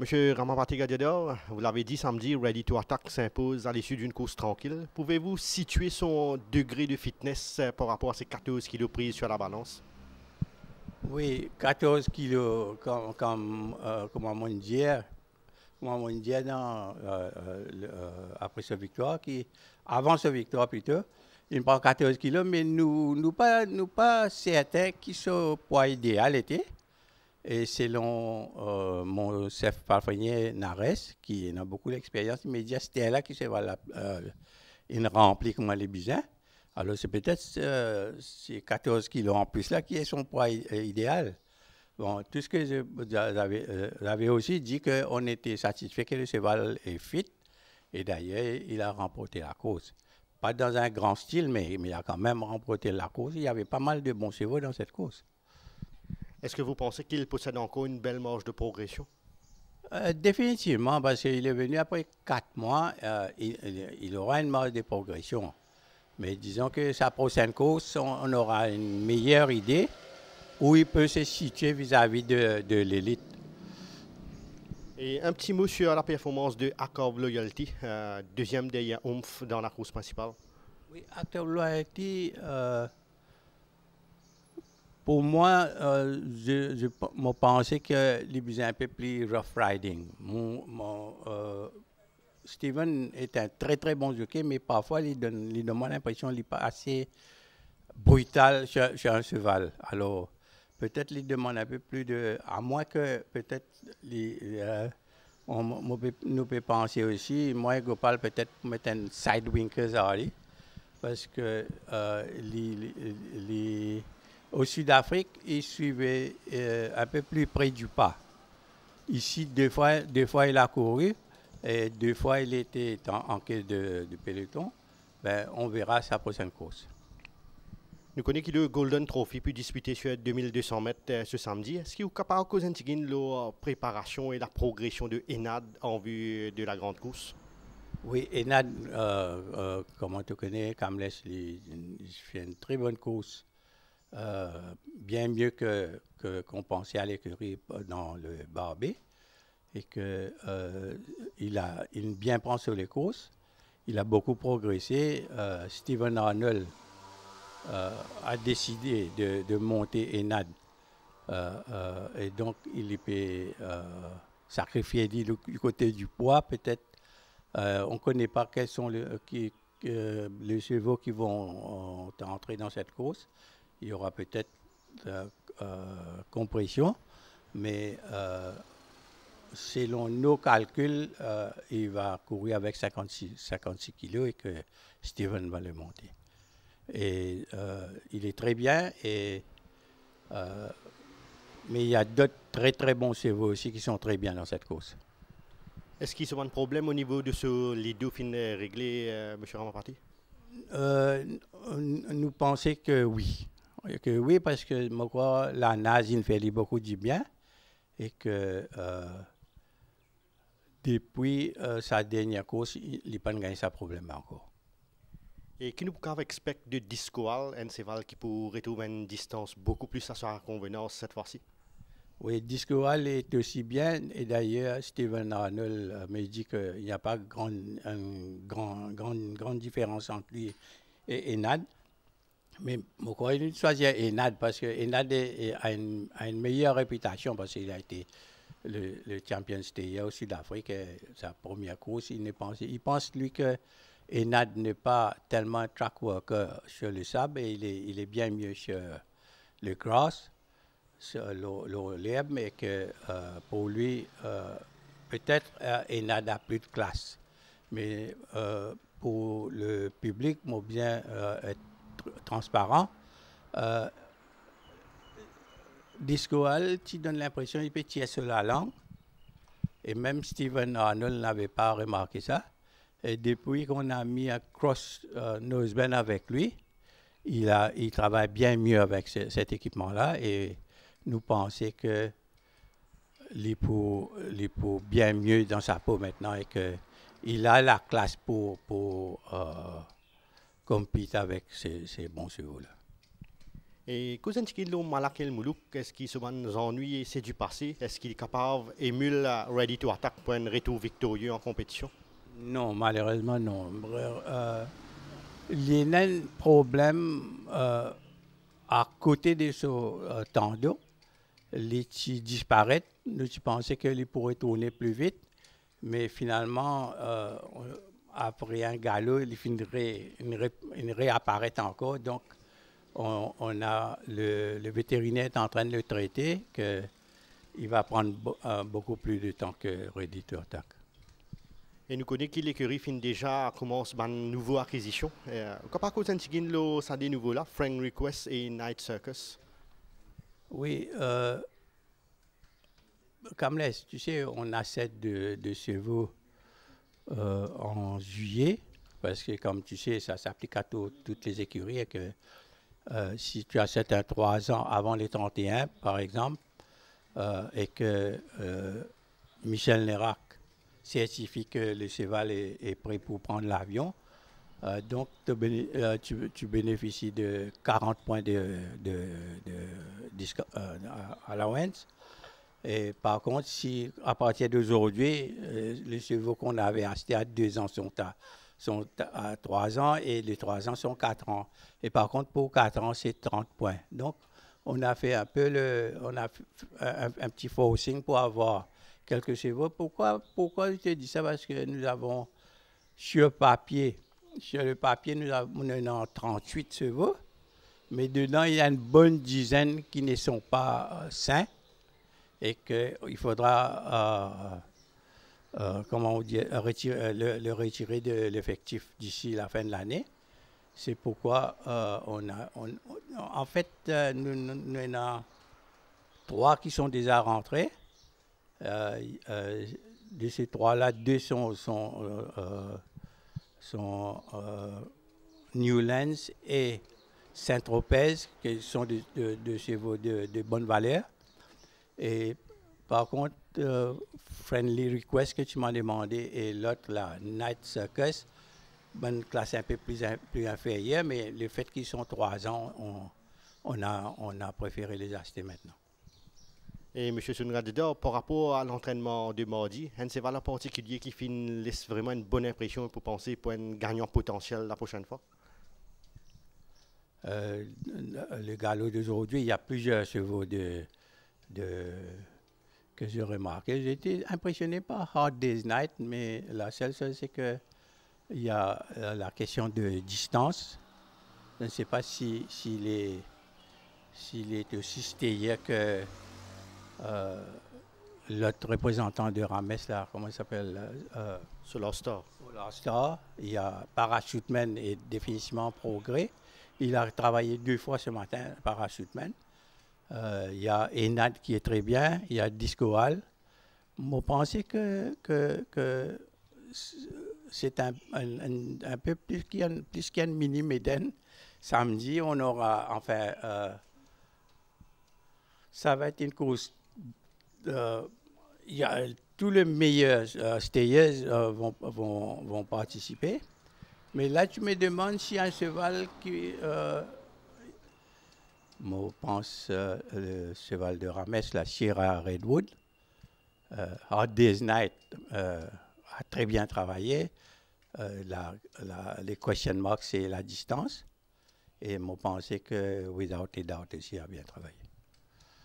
Monsieur Ramapati Gadiador, vous l'avez dit samedi, Ready to Attack s'impose à l'issue d'une course tranquille. Pouvez-vous situer son degré de fitness par rapport à ses 14 kilos pris sur la balance? Oui, 14 kilos comme on dit après ce victoire, avant ce victoire plutôt, il prend 14 kilos, mais nous pas certains qui ce poids idéal était. Et selon mon chef parfumé Nares, qui a beaucoup d'expérience, il m'a dit c'était là qui se va il remplit comme les besoins. Alors c'est peut-être ces 14 kilos en plus là qui est son poids idéal. Bon, tout ce que j'avais aussi dit qu'on était satisfait que le cheval est fit. Et d'ailleurs, il a remporté la course. Pas dans un grand style, mais il a quand même remporté la course. Il y avait pas mal de bons chevaux dans cette course. Est-ce que vous pensez qu'il possède encore une belle marge de progression? Définitivement, parce qu'il est venu après 4 mois, il aura une marge de progression. Mais disons que sa prochaine course, on aura une meilleure idée où il peut se situer vis-à-vis de l'élite. Et un petit mot sur la performance de Accor Loyalty, deuxième derrière Oomph dans la course principale. Oui, Active Loyalty, pour moi, je pensais que il faisait un peu plus rough riding. Steven est un très très bon jockey, mais parfois il donne l'impression qu'il n'est pas assez brutal sur un cheval. Alors, peut-être il demande un peu plus de... À moins que peut-être nous peut penser aussi, moi et Gopal peut-être mettre un sidewinkers à lui, parce que au Sud-Afrique, il suivait un peu plus près du pas. Ici, deux fois il a couru, et deux fois il était en quête de peloton. Ben, on verra sa prochaine course. Nous connaissons que le Golden Trophy peut disputer sur 2200 mètres ce samedi. Est-ce qu'il est capable de dire la préparation et la progression de Enad en vue de la grande course? Oui, Enad, comment tu connais, Kamles, il fait une très bonne course. Bien mieux qu'on pensait à l'écurie dans le Barbet. Et il bien prend sur les courses. Il a beaucoup progressé. Steven Arnold a décidé de monter Enad. Et donc, il peut sacrifier du côté du poids, peut-être. On ne connaît pas quels sont les chevaux qui vont entrer dans cette course. Il y aura peut-être compression, mais selon nos calculs, il va courir avec 56 kilos et que Steven va le monter. Et il est très bien, mais il y a d'autres très très bons chevaux aussi qui sont très bien dans cette course. Est-ce qu'il y a un problème au niveau de les dauphines réglés, M. Ramapati? Nous pensons que oui. Que oui, parce que moi, crois, la nage, il fait beaucoup du bien et que depuis sa dernière course, il n'a pas gagné sa problème encore. Et qui nous pouvons expecter de Discoal, un cheval qui pourrait trouver une distance beaucoup plus à sa convenance cette fois-ci? Oui, Discoal est aussi bien. Et d'ailleurs, Steven Arnold me dit qu'il n'y a pas grande différence entre lui et Enad. Mais pourquoi il choisit Enad? Parce que Enad a une meilleure réputation parce qu'il a été le champion Stayer au Sud-Afrique, sa première course. Il pense lui que Enad n'est pas tellement un track worker sur le sable et il est bien mieux sur le grass, sur l'herbe, mais que pour lui, peut-être Enad a plus de classe. Mais pour le public, moi bien être transparent, Discoal, tu donnes l'impression qu'il peut tirer sur la langue. Et même Steven Arnold n'avait pas remarqué ça. Et depuis qu'on a mis un cross noseband avec lui, il travaille bien mieux avec cet équipement-là. Et nous pensons que il pour bien mieux dans sa peau maintenant et qu'il a la classe pour compétir avec ces bons chevaux-là. Et quand on dit Malakel Moulouk, est-ce qu'il se nous ennuie et c'est du passé? Est-ce qu'il est capable, émule, ready to attack pour un retour victorieux en compétition? Non, malheureusement, non. Il y a un problème à côté de ce tendon. Les disparaissent. Nous pensions qu'il pourrait tourner plus vite, mais finalement, après un galop, il réapparaît encore. Donc, on a le vétérinaire est en train de le traiter, qu'il va prendre beaucoup plus de temps que Ready to Attack. Et nous connaissons que l'écurie fin déjà commence une nouvelle acquisition. Comment vous avez ça des nouveaux là, Frank Request et Night Circus? Oui, comme tu sais, on achète de chevaux en juillet, parce que comme tu sais, ça s'applique à toutes les écuries, et que si tu achètes un 3 ans avant les 31, par exemple, et que Michel Nérac certifie que le cheval est prêt pour prendre l'avion, donc tu bénéficies de 40 points de allowance. Et par contre, si à partir d'aujourd'hui, les chevaux qu'on avait achetés à 2 ans sont à 3 ans et les 3 ans sont 4 ans. Et par contre, pour 4 ans, c'est 30 points. Donc, on a fait un peu un petit forcing pour avoir quelques chevaux. Pourquoi je te dis ça? Parce que nous avons sur le papier, nous avons 38 chevaux, mais dedans, il y a une bonne dizaine qui ne sont pas sains et qu'il faudra comment on dit, le retirer de l'effectif d'ici la fin de l'année. C'est pourquoi en fait, nous avons 3 qui sont déjà rentrés. De ces 3-là, 2 sont Newlands et Saint-Tropez, qui sont de chevaux de bonne valeur. Et par contre, Friendly Request que tu m'as demandé et l'autre, la Night Circus, bonne classe un peu plus inférieure, mais le fait qu'ils sont 3 ans, on a préféré les acheter maintenant. Et M. Sunradida, par rapport à l'entraînement de mardi, un cheval en particulier qui laisse vraiment une bonne impression pour penser pour un gagnant potentiel la prochaine fois? Le galop d'aujourd'hui, il y a plusieurs chevaux que j'ai remarqué. J'ai été impressionné par Hard Day's Night, mais la seule chose, c'est qu'il y a la question de distance. Je ne sais pas s'il est aussi stayé que l'autre représentant de Rames, là, comment il s'appelle? Solar Star. Solar Star. Il y a Parachuteman est définitivement en progrès. Il a travaillé 2 fois ce matin, Parachuteman. Il y a Enad qui est très bien, il y a Disco Hall. Je pensais que c'est un peu plus qu'un mini Méden. Samedi, on aura, enfin, ça va être une course. Il y a tous les meilleurs stayers vont participer. Mais là, tu me demandes si un cheval qui... je pense le cheval de Rames, la Sierra Redwood. Hard Day's Night a très bien travaillé. Les question marks, c'est la distance. Et je pensais que Without a Doubt aussi a bien travaillé.